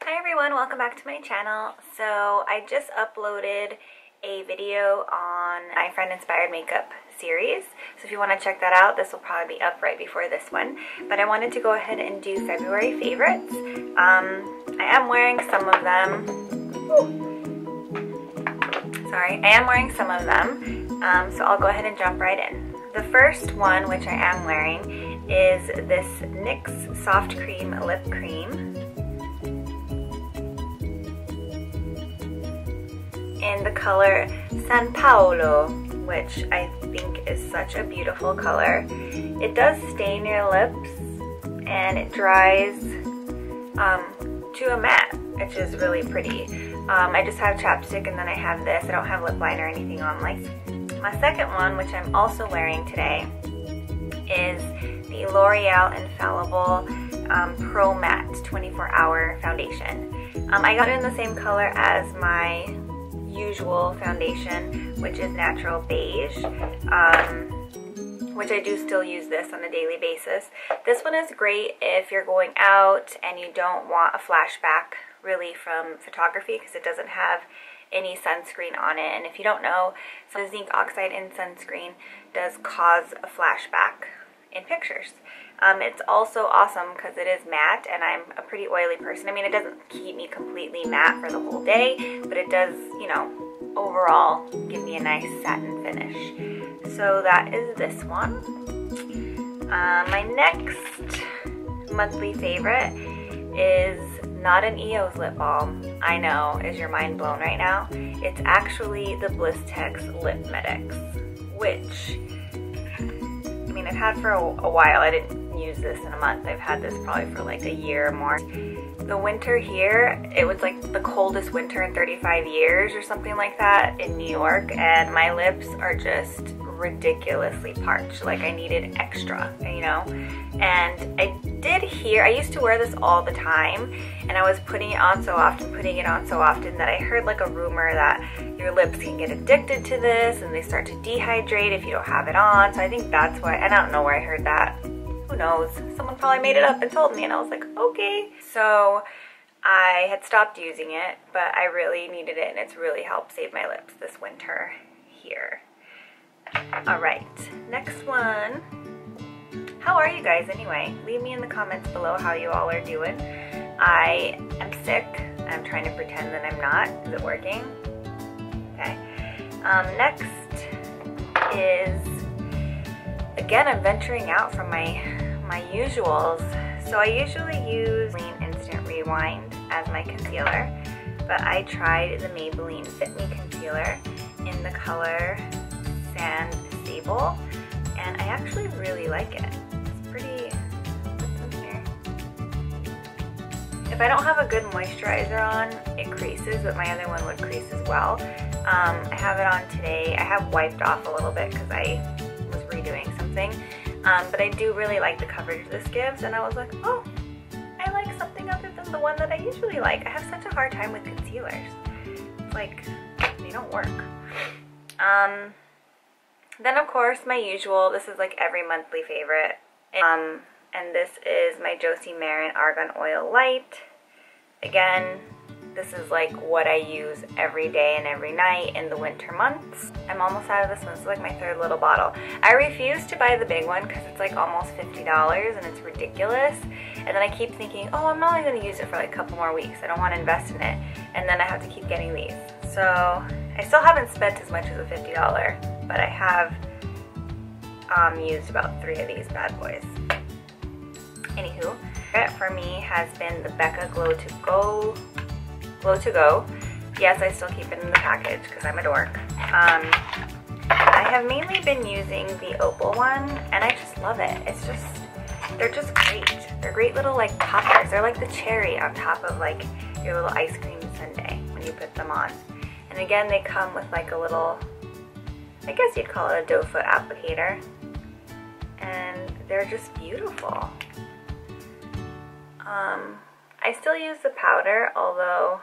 Hi everyone, welcome back to my channel. So I just uploaded a video on my friend inspired makeup series. So if you want to check that out, this will probably be up right before this one. But I wanted to go ahead and do February favorites. I am wearing some of them. Sorry, I am wearing some of them. So I'll go ahead and jump right in. The first one, which I am wearing, is this Nyx Soft Cream Lip Cream in the color San Paulo, which I think is such a beautiful color. It does stain your lips and it dries to a matte, which is really pretty. I just have chapstick and then I have this. I don't have lip liner or anything on. Like my second one, which I'm also wearing today, is the Loreal Infallible Pro-Matte 24-hour foundation. I got it in the same color as my usual foundation, which is natural beige, which I do still use this on a daily basis. This one is great if you're going out and you don't want a flashback really from photography, because it doesn't have any sunscreen on it. And if you don't know, so zinc oxide in sunscreen does cause a flashback in pictures. It's also awesome because it is matte, and I'm a pretty oily person. I mean, it doesn't keep me completely matte for the whole day, but it does, you know, overall give me a nice satin finish. So that is this one. My next monthly favorite is not an EOS lip balm. I know, is your mind blown right now? It's actually the Blistex Lip MedEx, which, I mean, I've had for a while. I didn't use this in a month. I've had this probably for like a year or more. The winter here, it was like the coldest winter in 35 years or something like that in New York, and my lips are just ridiculously parched. Like I needed extra, you know? And I did hear, I used to wear this all the time, and I was putting it on so often that I heard like a rumor that your lips can get addicted to this and they start to dehydrate if you don't have it on. So I think that's why, and I don't know where I heard that. Who knows? Someone probably made it up and told me, and I was like, okay. So I had stopped using it, but I really needed it, and it's really helped save my lips this winter here. All right, next one. How are you guys anyway? Leave me in the comments below how you all are doing. I am sick. I'm trying to pretend that I'm not. Is it working? Okay. Next is, again, I'm venturing out from my usuals. So I usually use Maybelline Instant Rewind as my concealer, but I tried the Maybelline Fit Me Concealer in the color Sable, and I actually really like it. It's pretty, what's in here? If I don't have a good moisturizer on, it creases, but my other one would crease as well. I have it on today. I have wiped off a little bit because I was redoing something, but I do really like the coverage this gives, and I was like, oh, I like something other than the one that I usually like. I have such a hard time with concealers. It's like, they don't work. Then of course my usual, this is like every monthly favorite, and this is my Josie Maran Argan Oil Light. Again, this is like what I use every day and every night in the winter months. I'm almost out of this one. It's like my third little bottle. I refuse to buy the big one because it's like almost $50 and it's ridiculous. And then I keep thinking, oh, I'm only going to use it for like a couple more weeks. I don't want to invest in it. And then I have to keep getting these. So I still haven't spent as much as a $50, but I have used about 3 of these bad boys. Anywho, for me has been the Becca Glow to Go. Yes, I still keep it in the package because I'm a dork. I have mainly been using the Opal one, and I just love it. It's just, they're just great. They're great little like toppers. They're like the cherry on top of like your little ice cream sundae when you put them on. And again, they come with like a little, I guess you'd call it a doe foot applicator. And they're just beautiful. I still use the powder, although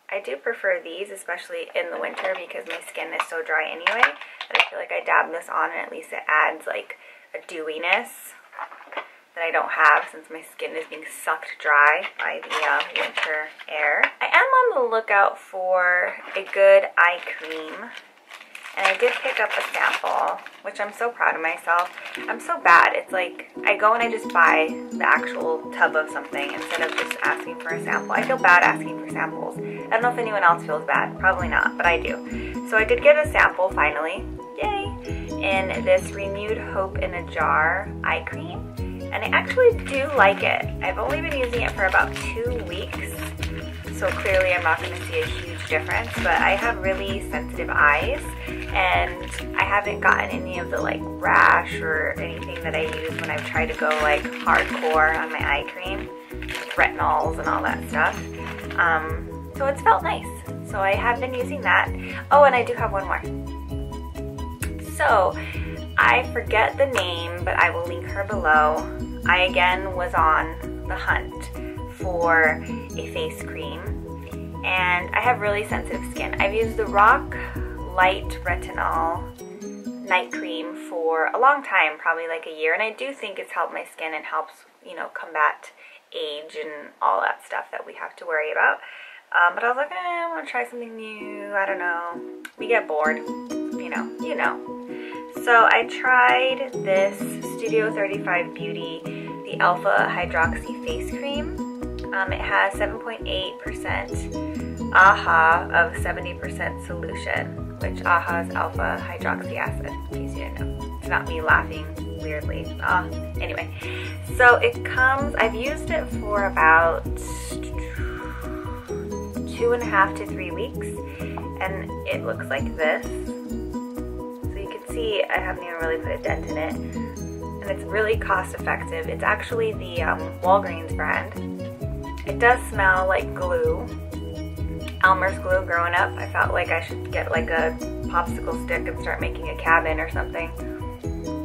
I do prefer these, especially in the winter because my skin is so dry anyway, that I feel like I dab this on and at least it adds like a dewiness that I don't have since my skin is being sucked dry by the winter air. I am on the lookout for a good eye cream. And I did pick up a sample, which I'm so proud of myself. I'm so bad. It's like I go and I just buy the actual tub of something instead of just asking for a sample. I feel bad asking for samples. I don't know if anyone else feels bad. Probably not, but I do. So I did get a sample finally. Yay! In this Renewed Hope in a Jar eye cream. And I actually do like it. I've only been using it for about 2 weeks. So clearly I'm not going to see a huge difference, but I have really sensitive eyes and I haven't gotten any of the like rash or anything that I use when I've tried to go like hardcore on my eye cream, with retinols and all that stuff. So it's felt nice. So I have been using that. Oh, and I do have one more. So I forget the name, but I will link her below. I again was on the hunt for a face cream and I have really sensitive skin. I've used the Rock Light Retinol night cream for a long time, probably like a year, and I do think it's helped my skin and helps, you know, combat age and all that stuff that we have to worry about. But I was like, I want to try something new. I don't know. We get bored, you know. So I tried this Studio 35 Beauty, the Alpha Hydroxy Face Cream. It has 7.8% AHA of 70% solution, which AHA is alpha hydroxy acid, in case you didn't know. It's not me laughing weirdly. Anyway, so it comes, I've used it for about 2.5 to 3 weeks, and it looks like this. So you can see I haven't even really put a dent in it, and it's really cost effective. It's actually the Walgreens brand. It does smell like glue. Elmer's glue. Growing up, I felt like I should get like a popsicle stick and start making a cabin or something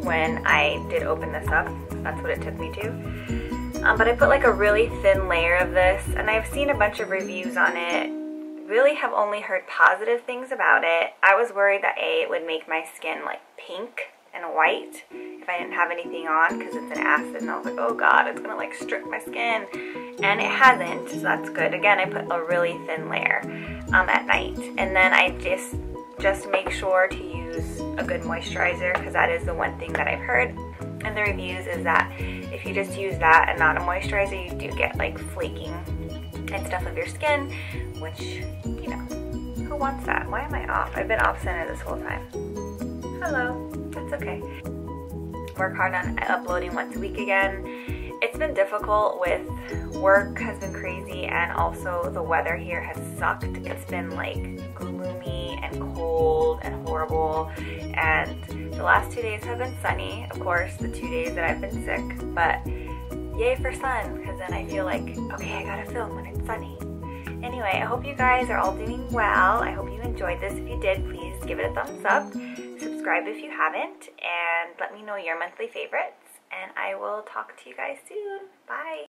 when I did open this up. That's what it took me to. But I put like a really thin layer of this, and I've seen a bunch of reviews on it. Really have only heard positive things about it. I was worried that it would make my skin like pink and white if I didn't have anything on because it's an acid, and I was like, oh god, it's gonna like strip my skin, and it hasn't, so that's good. Again, I put a really thin layer at night, and then I just make sure to use a good moisturizer, because that is the one thing that I've heard in the reviews is that if you just use that and not a moisturizer, you do get like flaking and stuff of your skin, which, you know, who wants that? Why am I off? I've been off center this whole time. Hello. It's okay. Work hard on uploading once a week again. It's been difficult with work, has been crazy, and also the weather here has sucked. It's been like gloomy and cold and horrible, and the last 2 days have been sunny. Of course, the 2 days that I've been sick, but yay for sun, because then I feel like, okay, I gotta film when it's sunny. Anyway, I hope you guys are all doing well. I hope you enjoyed this. If you did, please give it a thumbs up. Subscribe if you haven't, and let me know your monthly favorites, and I will talk to you guys soon. Bye!